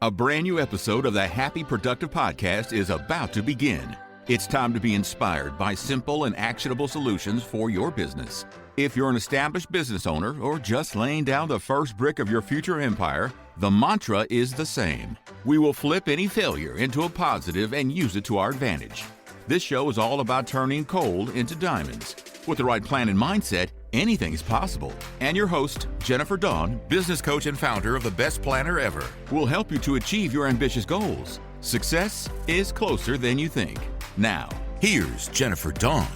A brand new episode of the Happy Productive Podcast is about to begin. It's time to be inspired by simple and actionable solutions for your business. If you're an established business owner or just laying down the first brick of your future empire, the mantra is the same. We will flip any failure into a positive and use it to our advantage. This show is all about turning coal into diamonds. With the right plan and mindset, anything is possible. And your host, Jennifer Dawn, business coach and founder of The Best Planner Ever, will help you to achieve your ambitious goals. Success is closer than you think. Now, here's Jennifer Dawn.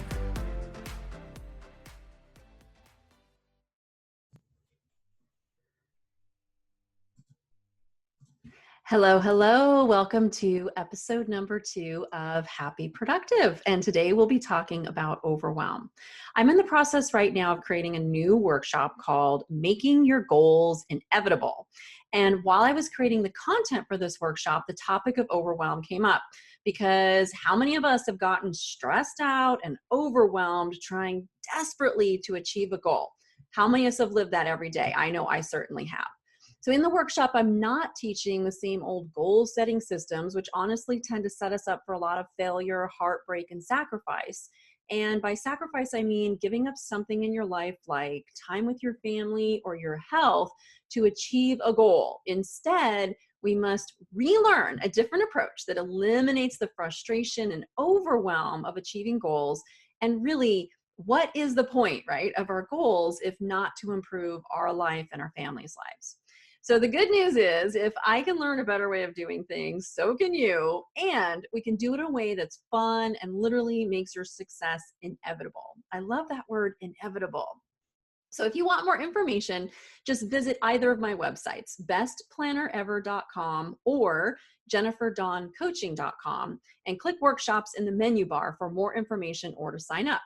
Hello, hello. Welcome to episode number 2 of Happy Productive. And today we'll be talking about overwhelm. I'm in the process right now of creating a new workshop called Making Your Goals Inevitable. And while I was creating the content for this workshop, the topic of overwhelm came up because how many of us have gotten stressed out and overwhelmed trying desperately to achieve a goal? How many of us have lived that every day? I know I certainly have. So in the workshop, I'm not teaching the same old goal-setting systems, which honestly tend to set us up for a lot of failure, heartbreak, and sacrifice. And by sacrifice, I mean giving up something in your life like time with your family or your health to achieve a goal. Instead, we must relearn a different approach that eliminates the frustration and overwhelm of achieving goals. And really, what is the point, right, of our goals if not to improve our life and our family's lives? So the good news is if I can learn a better way of doing things, so can you, and we can do it in a way that's fun and literally makes your success inevitable. I love that word, inevitable. So if you want more information, just visit either of my websites, bestplannerever.com or jenniferdawncoaching.com, and click workshops in the menu bar for more information or to sign up.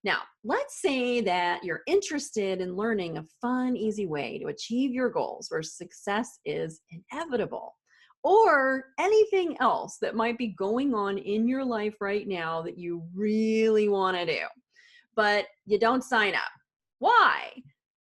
Now, let's say that you're interested in learning a fun, easy way to achieve your goals where success is inevitable, or anything else that might be going on in your life right now that you really want to do, but you don't sign up. Why?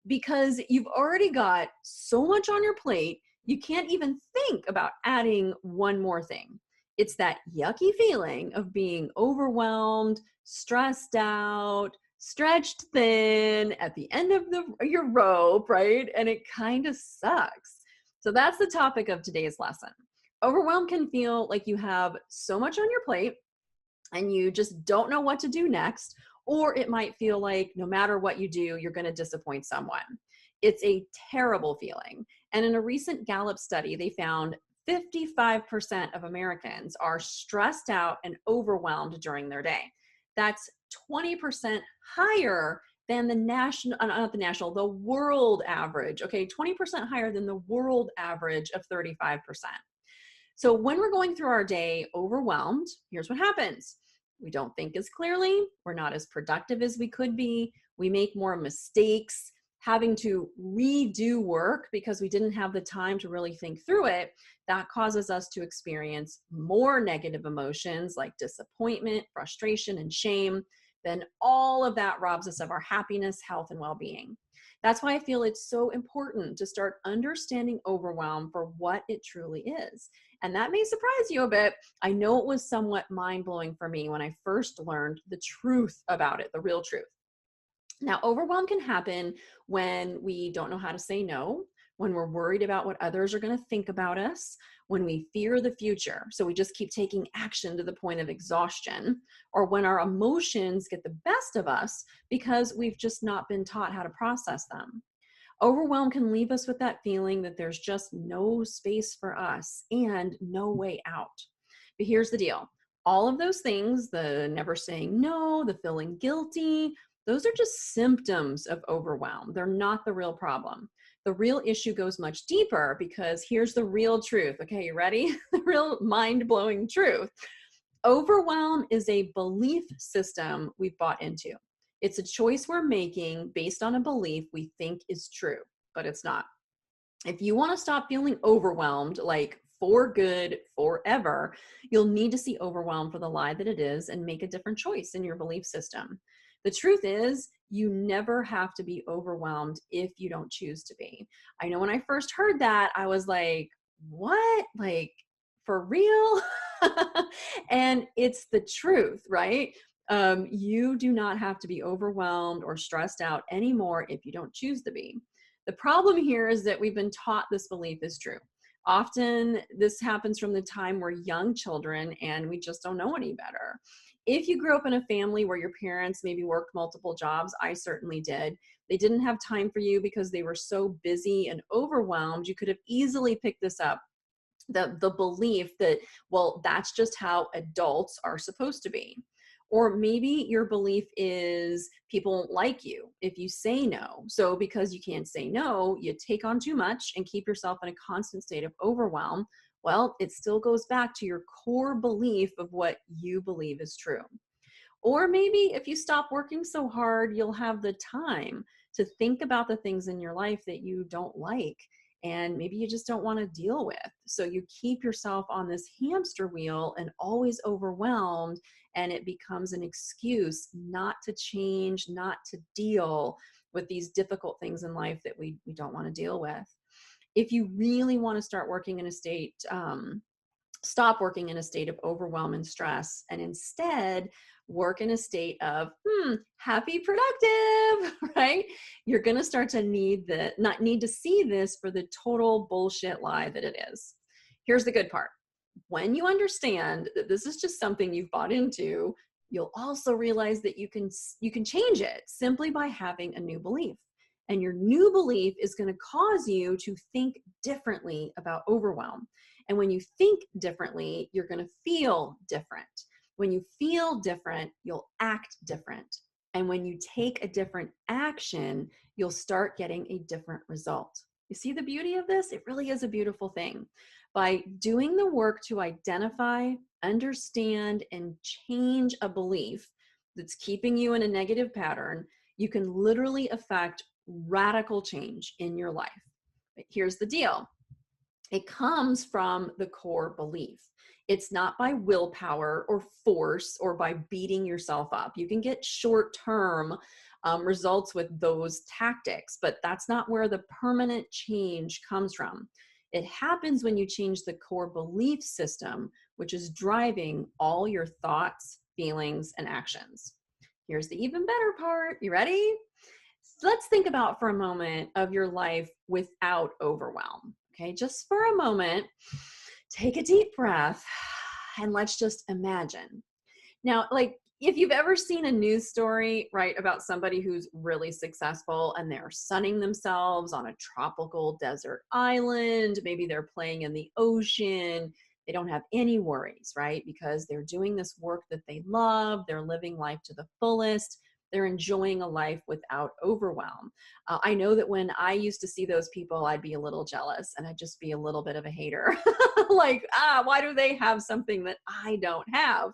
Because you've already got so much on your plate, you can't even think about adding one more thing. It's that yucky feeling of being overwhelmed, stressed out, stretched thin at the end of your rope, right? And it kind of sucks. So that's the topic of today's lesson. Overwhelm can feel like you have so much on your plate and you just don't know what to do next, or it might feel like no matter what you do, you're going to disappoint someone. It's a terrible feeling. And in a recent Gallop study, they found 55% of Americans are stressed out and overwhelmed during their day. That's 20% higher than the world average. Okay, 20% higher than the world average of 35%. So when we're going through our day overwhelmed, here's what happens. We don't think as clearly. We're not as productive as we could be. We make more mistakes, having to redo work because we didn't have the time to really think through it. That causes us to experience more negative emotions like disappointment, frustration, and shame. Then all of that robs us of our happiness, health, and well-being. That's why I feel it's so important to start understanding overwhelm for what it truly is. And that may surprise you a bit. I know it was somewhat mind-blowing for me when I first learned the truth about it, the real truth. Now, overwhelm can happen when we don't know how to say no, when we're worried about what others are going to think about us, when we fear the future, so we just keep taking action to the point of exhaustion, or when our emotions get the best of us because we've just not been taught how to process them. Overwhelm can leave us with that feeling that there's just no space for us and no way out. But here's the deal. All of those things, the never saying no, the feeling guilty, those are just symptoms of overwhelm. They're not the real problem. The real issue goes much deeper because here's the real truth. Okay, you ready? The real mind-blowing truth. Overwhelm is a belief system we've bought into. It's a choice we're making based on a belief we think is true, but it's not. If you want to stop feeling overwhelmed, like for good, forever, you'll need to see overwhelm for the lie that it is and make a different choice in your belief system. The truth is, you never have to be overwhelmed if you don't choose to be. I know when I first heard that, I was like, what? Like, for real? And it's the truth, right? You do not have to be overwhelmed or stressed out anymore if you don't choose to be. The problem here is that we've been taught this belief is true. Often this happens from the time we're young children and we just don't know any better. If you grew up in a family where your parents maybe worked multiple jobs, I certainly did. They didn't have time for you because they were so busy and overwhelmed. You could have easily picked this up, the belief that, well, that's just how adults are supposed to be. Or maybe your belief is people won't like you if you say no. So because you can't say no, you take on too much and keep yourself in a constant state of overwhelm. Well, it still goes back to your core belief of what you believe is true. Or maybe if you stop working so hard, you'll have the time to think about the things in your life that you don't like and maybe you just don't want to deal with. So you keep yourself on this hamster wheel and always overwhelmed, and it becomes an excuse not to change, not to deal with these difficult things in life that we don't want to deal with. If you really want to start working in a state, stop working in a state of overwhelm and stress and instead work in a state of happy productive, right? You're going to start to not need to see this for the total bullshit lie that it is. Here's the good part. When you understand that this is just something you've bought into, you'll also realize that you can change it simply by having a new belief. And your new belief is going to cause you to think differently about overwhelm. And when you think differently, you're going to feel different. When you feel different, you'll act different. And when you take a different action, you'll start getting a different result. You see the beauty of this? It really is a beautiful thing. By doing the work to identify, understand, and change a belief that's keeping you in a negative pattern, you can literally affect radical change in your life. But here's the deal. It comes from the core belief. It's not by willpower or force or by beating yourself up. You can get short-term results with those tactics, but that's not where the permanent change comes from. It happens when you change the core belief system, which is driving all your thoughts, feelings, and actions. Here's the even better part. You ready? Let's think about for a moment of your life without overwhelm. Okay, just for a moment, take a deep breath and let's just imagine. Now, like if you've ever seen a news story, right, about somebody who's really successful and they're sunning themselves on a tropical desert island, maybe they're playing in the ocean, they don't have any worries, right? Because they're doing this work that they love, they're living life to the fullest. They're enjoying a life without overwhelm. I know that when I used to see those people, I'd be a little jealous and I'd just be a little bit of a hater. Like, why do they have something that I don't have?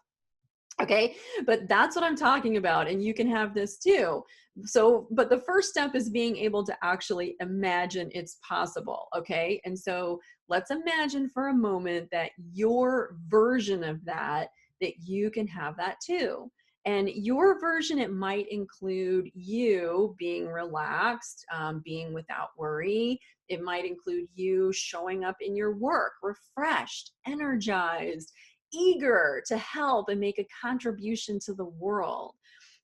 Okay, but that's what I'm talking about. And you can have this too. So, but the first step is being able to actually imagine it's possible. Okay. And so let's imagine for a moment that your version of that you can have that too. And your version, it might include you being relaxed, being without worry. It might include you showing up in your work, refreshed, energized, eager to help and make a contribution to the world.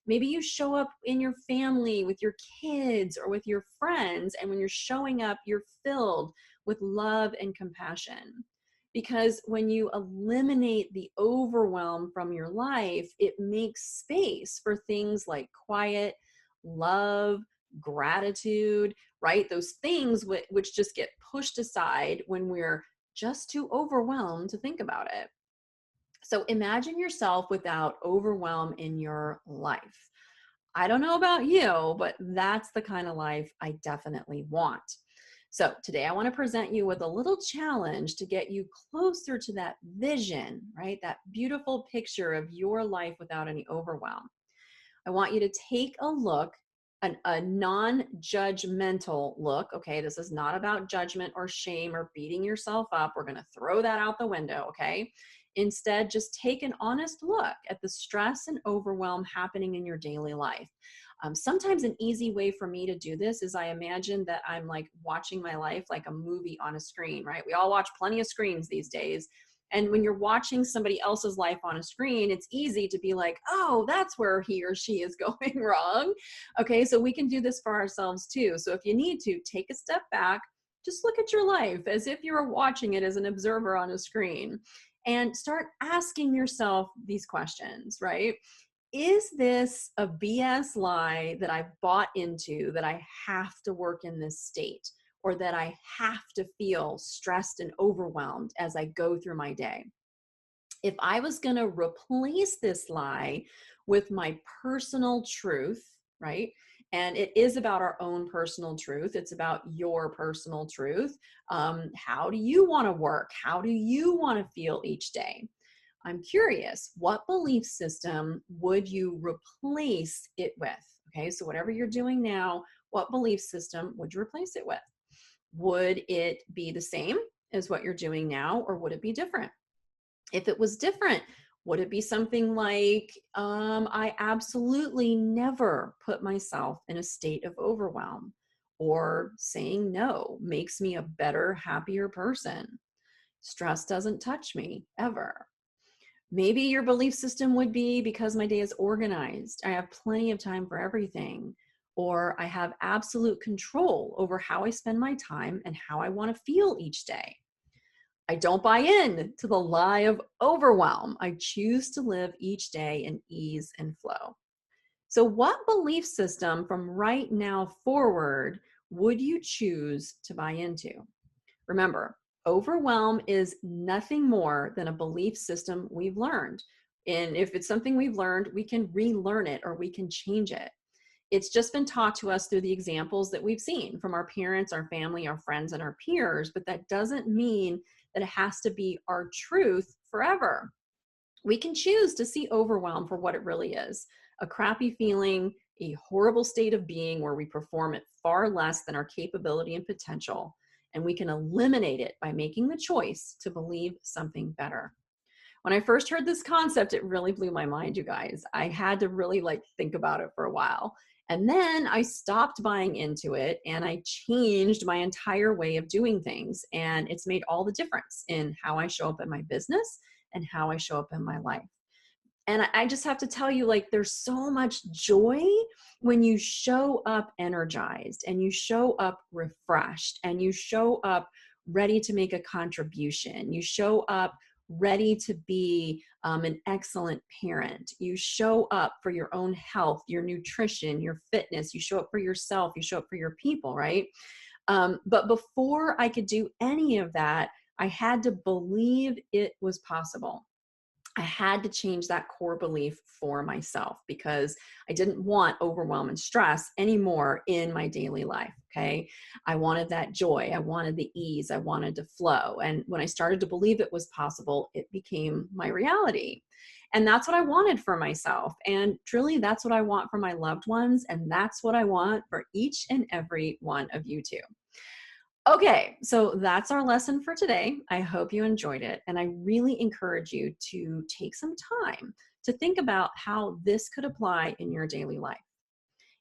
Maybe you show up in your family with your kids or with your friends, and when you're showing up, you're filled with love and compassion. Because when you eliminate the overwhelm from your life, it makes space for things like quiet, love, gratitude, right? Those things which just get pushed aside when we're just too overwhelmed to think about it. So imagine yourself without overwhelm in your life. I don't know about you, but that's the kind of life I definitely want. So today I want to present you with a little challenge to get you closer to that vision, right? That beautiful picture of your life without any overwhelm. I want you to take a look, a non-judgmental look. Okay, this is not about judgment or shame or beating yourself up. We're going to throw that out the window, okay? Instead, just take an honest look at the stress and overwhelm happening in your daily life. Sometimes an easy way for me to do this is I imagine that I'm like watching my life like a movie on a screen, right? We all watch plenty of screens these days. And when you're watching somebody else's life on a screen, it's easy to be like, oh, that's where he or she is going wrong. Okay, so we can do this for ourselves too. So if you need to, take a step back, just look at your life as if you were watching it as an observer on a screen and start asking yourself these questions, right? Is this a BS lie that I've bought into, that I have to work in this state, or that I have to feel stressed and overwhelmed as I go through my day? If I was going to replace this lie with my personal truth, right? And it is about our own personal truth. It's about your personal truth. How do you want to work? How do you want to feel each day? I'm curious, what belief system would you replace it with? Okay, so whatever you're doing now, what belief system would you replace it with? Would it be the same as what you're doing now, or would it be different? If it was different, would it be something like, I absolutely never put myself in a state of overwhelm, or saying no makes me a better, happier person? Stress doesn't touch me ever. Maybe your belief system would be, because my day is organized, I have plenty of time for everything, or I have absolute control over how I spend my time and how I want to feel each day. I don't buy in to the lie of overwhelm. I choose to live each day in ease and flow. So what belief system from right now forward would you choose to buy into? Remember, overwhelm is nothing more than a belief system we've learned. And if it's something we've learned, we can relearn it or we can change it. It's just been taught to us through the examples that we've seen from our parents, our family, our friends, and our peers, but that doesn't mean that it has to be our truth forever. We can choose to see overwhelm for what it really is: a crappy feeling, a horrible state of being where we perform at far less than our capability and potential. And we can eliminate it by making the choice to believe something better. When I first heard this concept, it really blew my mind, you guys. I had to really think about it for a while. And then I stopped buying into it and I changed my entire way of doing things. And it's made all the difference in how I show up in my business and how I show up in my life. And I just have to tell you, there's so much joy when you show up energized and you show up refreshed and you show up ready to make a contribution. You show up ready to be an excellent parent. You show up for your own health, your nutrition, your fitness. You show up for yourself. You show up for your people, right? But before I could do any of that, I had to believe it was possible. I had to change that core belief for myself because I didn't want overwhelm and stress anymore in my daily life, okay? I wanted that joy. I wanted the ease. I wanted to flow. And when I started to believe it was possible, it became my reality. And that's what I wanted for myself. And truly, that's what I want for my loved ones. And that's what I want for each and every one of you too. Okay, so that's our lesson for today. I hope you enjoyed it. And I really encourage you to take some time to think about how this could apply in your daily life.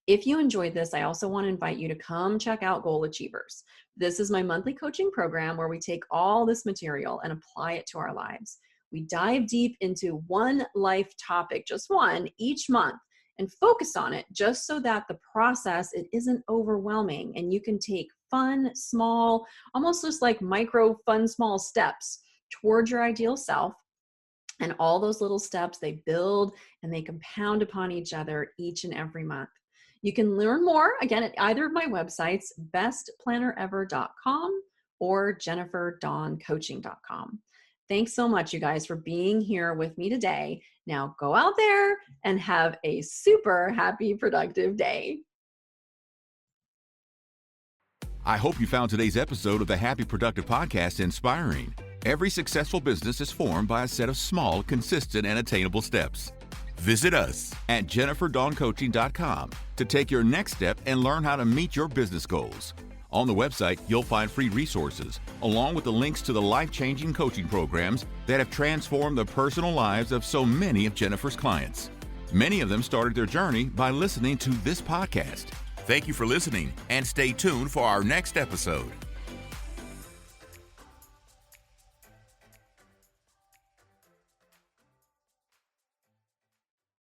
If you enjoyed this, I also want to invite you to come check out Goal Achievers. This is my monthly coaching program where we take all this material and apply it to our lives. We dive deep into one life topic, just one, each month, and focus on it just so that the process, it isn't overwhelming and you can take fun, small, almost just like micro fun, small steps towards your ideal self. And all those little steps, they build and they compound upon each other each and every month. You can learn more, again, at either of my websites, bestplannerever.com or jenniferdawncoaching.com. Thanks so much, you guys, for being here with me today. Now go out there and have a super happy, productive day. I hope you found today's episode of the Happy Productive Podcast inspiring. Every successful business is formed by a set of small, consistent, and attainable steps. Visit us at jenniferdawncoaching.com to take your next step and learn how to meet your business goals. On the website, you'll find free resources, along with the links to the life-changing coaching programs that have transformed the personal lives of so many of Jennifer's clients. Many of them started their journey by listening to this podcast. Thank you for listening, and stay tuned for our next episode.